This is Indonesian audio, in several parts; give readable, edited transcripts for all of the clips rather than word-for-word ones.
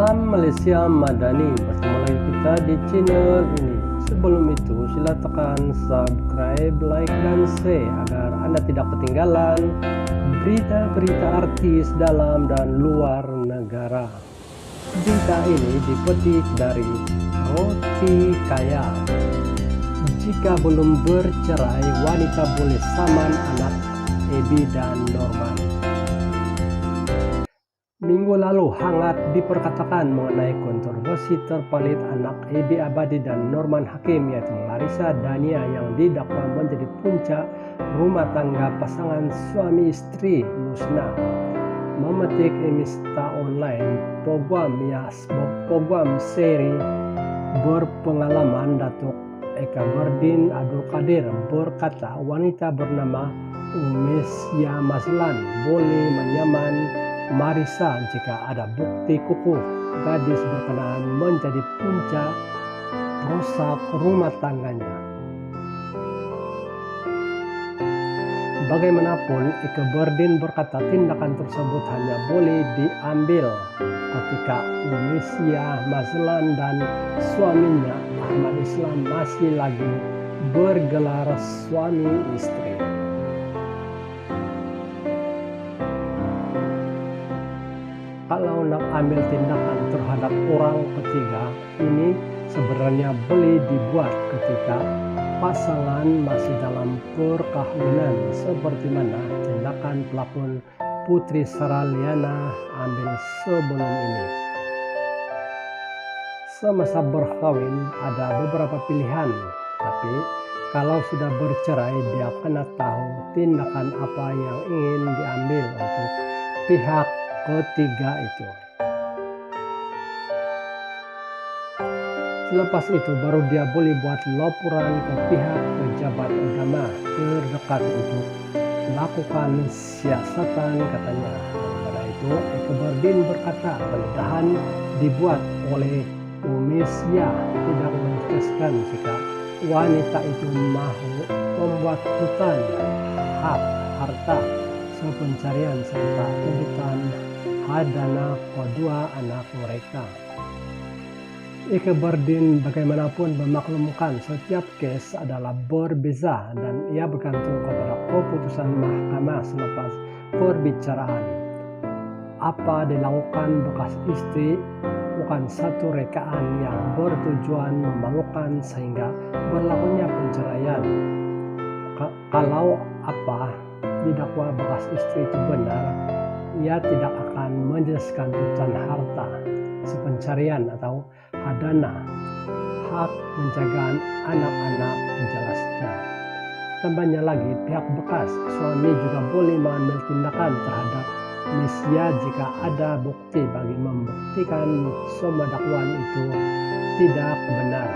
Salam Malaysia Madani, bertemu lagi kita di channel ini. Sebelum itu sila tekan subscribe, like, dan share agar Anda tidak ketinggalan berita-berita artis dalam dan luar negara. Berita ini dipetik dari Roti Kaya. Jika belum bercerai, wanita boleh saman anak Ebi dan Norman. Minggu lalu hangat diperkatakan mengenai kontroversi terpalit anak Ebi Abadi dan Norman Hakim, yaitu Marissa Dania yang didakwa menjadi puncak rumah tangga pasangan suami istri musnah. Memetik Emista Online, program seri berpengalaman Datuk Eka Bardin Abdul Qadir berkata wanita bernama Umesia Mazlan boleh menyaman Marissa jika ada bukti kukuh gadis berkenaan menjadi puncak rusak rumah tangganya. Bagaimanapun, Eka Bardin berkata tindakan tersebut hanya boleh diambil ketika Umesia Mazlan dan suaminya Ahmad Islam masih lagi bergelar suami istri. Kalau nak ambil tindakan terhadap orang ketiga, ini sebenarnya boleh dibuat ketika pasangan masih dalam perkahwinan, seperti mana tindakan pelakon Putri Saraliana ambil sebelum ini. Semasa berkahwin ada beberapa pilihan, tapi kalau sudah bercerai dia kena tahu tindakan apa yang ingin diambil untuk pihak ketiga itu. Selepas itu baru dia boleh buat laporan ke pihak pejabat agama terdekat untuk melakukan siasatan, katanya. Pada itu Eka Bardin berkata pendedahan dibuat oleh Umesia tidak menjelaskan jika wanita itu mahu membuat hutan hak harta pencarian serta tuntutan dana kedua anak mereka. Eka Bardin bagaimanapun memaklumkan setiap kes adalah berbeza dan ia bergantung kepada keputusan mahkamah selepas perbicaraan. Apa dilakukan bekas istri bukan satu rekaan yang bertujuan memalukan sehingga berlakunya penceraian. Kalau apa didakwa bekas istri itu benar, ia tidak akan menjelaskan tuntutan harta sepencarian atau hadana hak penjagaan anak-anak, jelasnya. Tambahnya lagi, pihak bekas suami juga boleh mengambil tindakan terhadap Mesia jika ada bukti bagi membuktikan semua dakwaan itu tidak benar.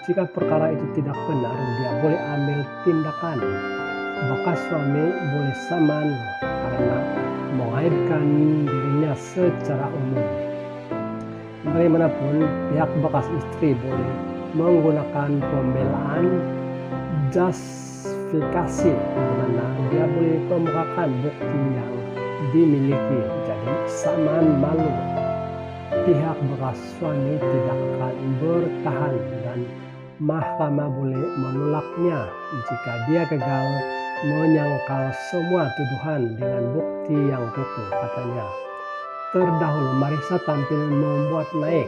Jika perkara itu tidak benar, dia boleh ambil tindakan. Bekas suami boleh saman karena mengaibkan dirinya secara umum. Bagaimanapun, pihak bekas istri boleh menggunakan pembelaan justifikasi di mana dia boleh kemukakan bukti yang dimiliki. Jadi saman malu, pihak bekas suami tidak akan bertahan dan mahkamah boleh menolaknya jika dia gagal menyangkal semua tuduhan dengan bukti yang kukuh, katanya. Terdahulu Marissa tampil membuat naik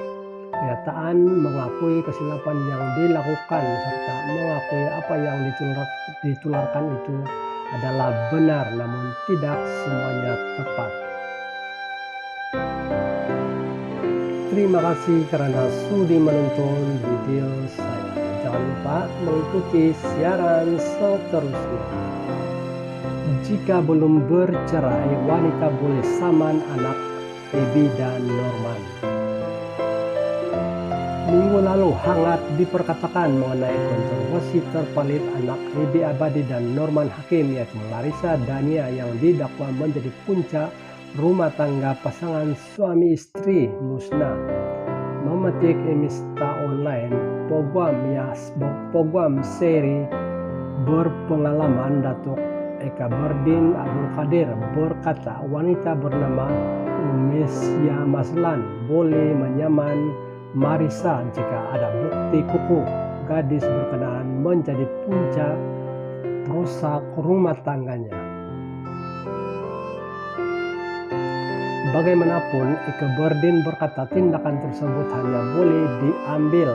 pernyataan mengakui kesilapan yang dilakukan serta mengakui apa yang ditularkan itu adalah benar namun tidak semuanya tepat. Terima kasih karena sudi menonton video saya. Jangan lupa mengikuti siaran seterusnya. Jika belum bercerai, wanita boleh saman anak Ebi dan Norman. Minggu lalu hangat diperkatakan mengenai kontroversi terpalit anak Ebi Abadi dan Norman Hakim, yaitu Marissa Dania yang didakwa menjadi puncak rumah tangga pasangan suami istri musnah. Memetik Emista Online, program seri berpengalaman Datuk Eka Bardin Abdul Qadir berkata wanita bernama Umesia Maslan boleh menyaman Marisa jika ada bukti kukuh gadis berkenaan menjadi puncak perusak rumah tangganya. Bagaimanapun, Eka Bardin berkata tindakan tersebut hanya boleh diambil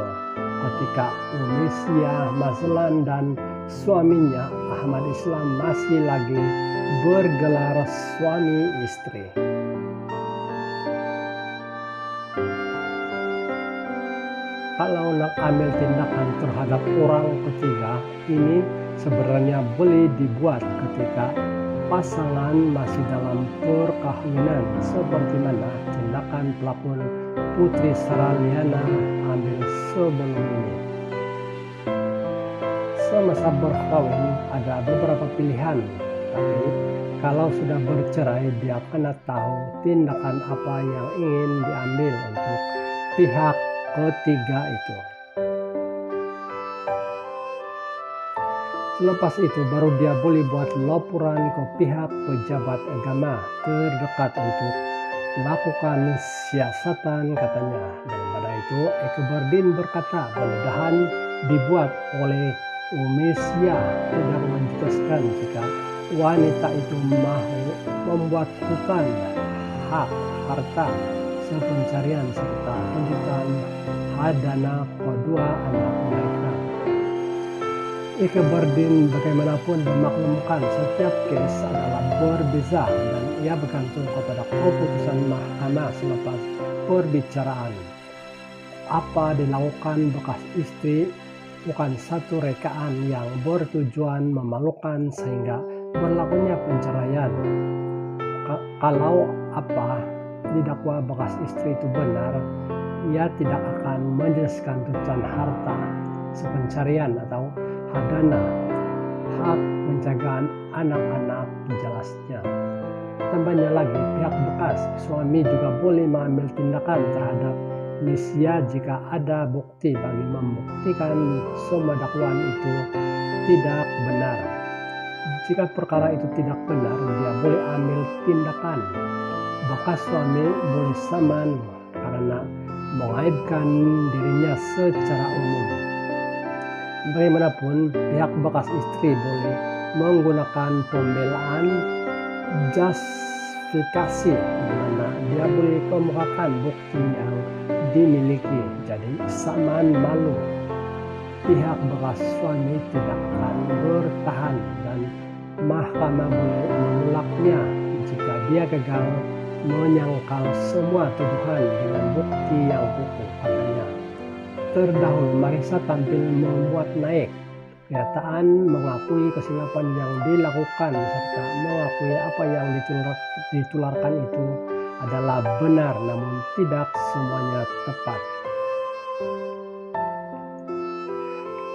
ketika Umesia Maslan dan suaminya Ahmad Islam masih lagi bergelar suami istri. Kalau nak ambil tindakan terhadap orang ketiga, ini sebenarnya boleh dibuat ketika pasangan masih dalam perkawinan, seperti mana tindakan pelakon Putri Saraliana ambil sebelum ini. Semasa berkawin ada beberapa pilihan, tapi kalau sudah bercerai dia kena tahu tindakan apa yang ingin diambil untuk pihak ketiga itu. Selepas itu baru dia boleh buat laporan ke pihak pejabat agama terdekat untuk melakukan siasatan katanya. Dan pada itu Eka Bardin berkata pendedahan dibuat oleh Umesia tidak menjelaskan jika wanita itu mahu membuat hutan hak harta sepencarian serta tuntutan hadana kedua anak mereka. Eka Bardin bagaimanapun memaklumkan setiap kes adalah berbeza dan ia bergantung kepada keputusan mahkamah selepas perbicaraan. Apa dilakukan bekas istri bukan satu rekaan yang bertujuan memalukan sehingga berlakunya penceraian. Kalau apa didakwa bekas istri itu benar, ia tidak akan menjelaskan tuntutan harta sepencarian atau hadana, hak penjagaan anak-anak jelasnya. Tambahnya lagi, pihak bekas suami juga boleh mengambil tindakan terhadap Mesia jika ada bukti bagi membuktikan semua dakwaan itu tidak benar. Jika perkara itu tidak benar, dia boleh ambil tindakan. Bekas suami boleh saman karena mengaibkan dirinya secara umum. Bagaimanapun, pihak bekas istri boleh menggunakan pembelaan justifikasi di mana dia boleh kemukakan bukti yang dimiliki. Jadi samaan malu, pihak bekas suami tidak akan bertahan dan mahkamah boleh menolaknya jika dia gagal menyangkal semua tuduhan dengan bukti yang kukuh katanya. Terdahulu Marisa tampil memuat naik kenyataan, mengakui kesilapan yang dilakukan serta mengakui apa yang ditularkan itu adalah benar namun tidak semuanya tepat.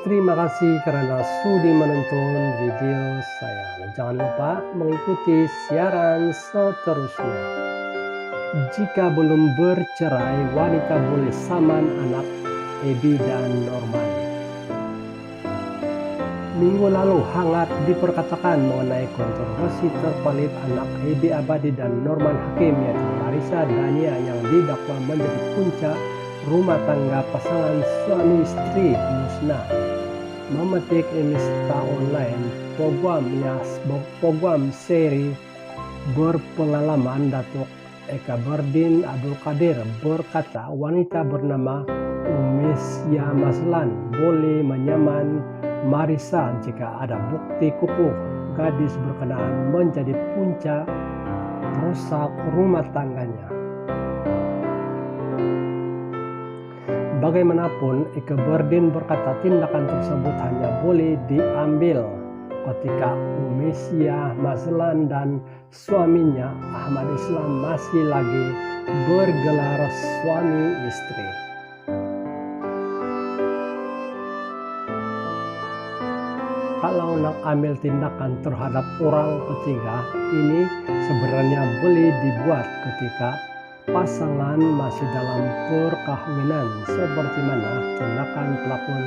Terima kasih karena sudi menonton video saya. Dan jangan lupa mengikuti siaran seterusnya. Jika belum bercerai, wanita boleh saman anak Ebi dan Norman. Minggu lalu hangat diperkatakan mengenai kontroversi terpalit anak Ebi Abadi dan Norman Hakim, yaitu Marisa Dania yang didakwa menjadi puncak rumah tangga pasangan suami istri musnah. Memetik Insta Online, program seri berpengalaman Datuk Eka Bardin Abdul Qadir berkata wanita bernama Umesia Maslan boleh menyaman Marisa jika ada bukti kukuh gadis berkenaan menjadi puncak perusak rumah tangganya. Bagaimanapun, Eka Bardin berkata tindakan tersebut hanya boleh diambil ketika Umesia Maslan dan suaminya Ahmad Islam masih lagi bergelar suami istri. Kalau nak ambil tindakan terhadap orang ketiga, ini sebenarnya boleh dibuat ketika pasangan masih dalam perkawinan, seperti mana tindakan pelakon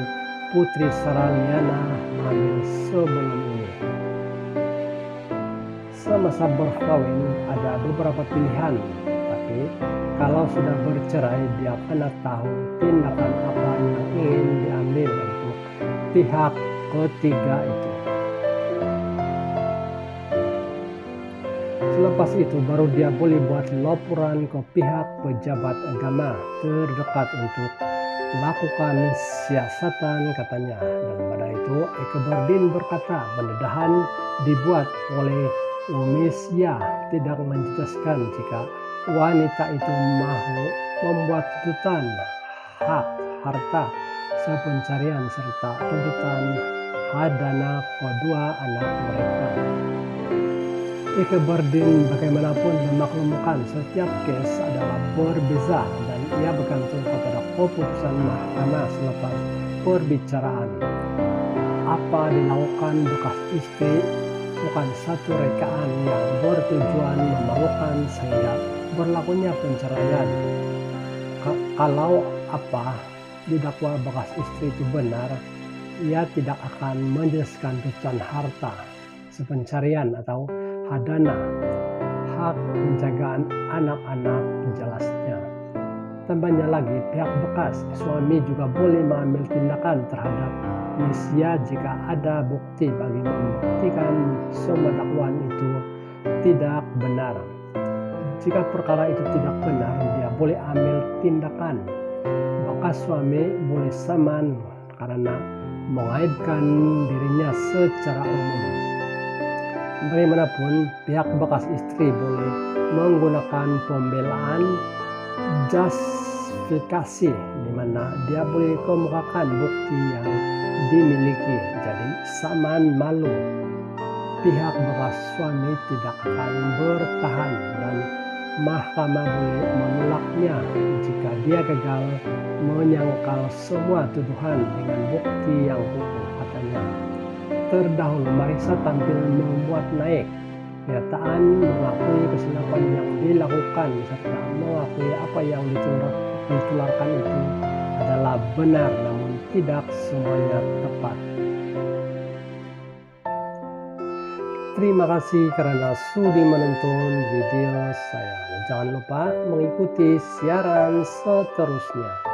Putri Saraliana ambil sebelum ini. semasa berkawin ada beberapa pilihan, tapi kalau sudah bercerai dia pernah tahu tindakan apa yang ingin diambil untuk pihak ketiga itu. Selepas itu baru dia boleh buat laporan ke pihak pejabat agama terdekat untuk lakukan siasatan, katanya. Dan pada itu Eke Bardin berkata pendedahan dibuat oleh Umisya tidak menjelaskan jika wanita itu mahu membuat tuntutan hak harta sepencarian serta tuntutan hadana kedua anak mereka. Eke Bardin bagaimanapun memaklumkan setiap kes adalah berbeza dan ia bergantung kepada keputusan mahkamah selepas perbicaraan. Apa dilakukan bekas istri bukan satu rekaan yang bertujuan memalukan sehingga berlakunya penceraian. Kalau apa didakwa bekas istri itu benar, ia tidak akan menjelaskan tuntutan harta sepencarian atau hadana, hak penjagaan anak-anak, jelasnya. Tambahnya lagi, pihak bekas suami juga boleh mengambil tindakan terhadap Misya jika ada bukti bagi membuktikan semua dakwaan itu tidak benar. Jika perkara itu tidak benar, dia boleh ambil tindakan. Bekas suami boleh saman karena mengaibkan dirinya secara umum. Bagaimanapun, pihak bekas istri boleh menggunakan pembelaan justifikasi di mana dia boleh kemukakan bukti yang dimiliki. Jadi saman malu, pihak bekas suami tidak akan bertahan dan mahkamah boleh menolaknya jika dia gagal menyangkal semua tuduhan dengan bukti yang utuh, katanya. Terdahulu Marissa tampil membuat naik pernyataan mengakui kesilapan yang dilakukan serta mengakui apa yang ditularkan itu adalah benar namun tidak semuanya tepat. Terima kasih karena sudi menonton video saya. Jangan lupa mengikuti siaran seterusnya.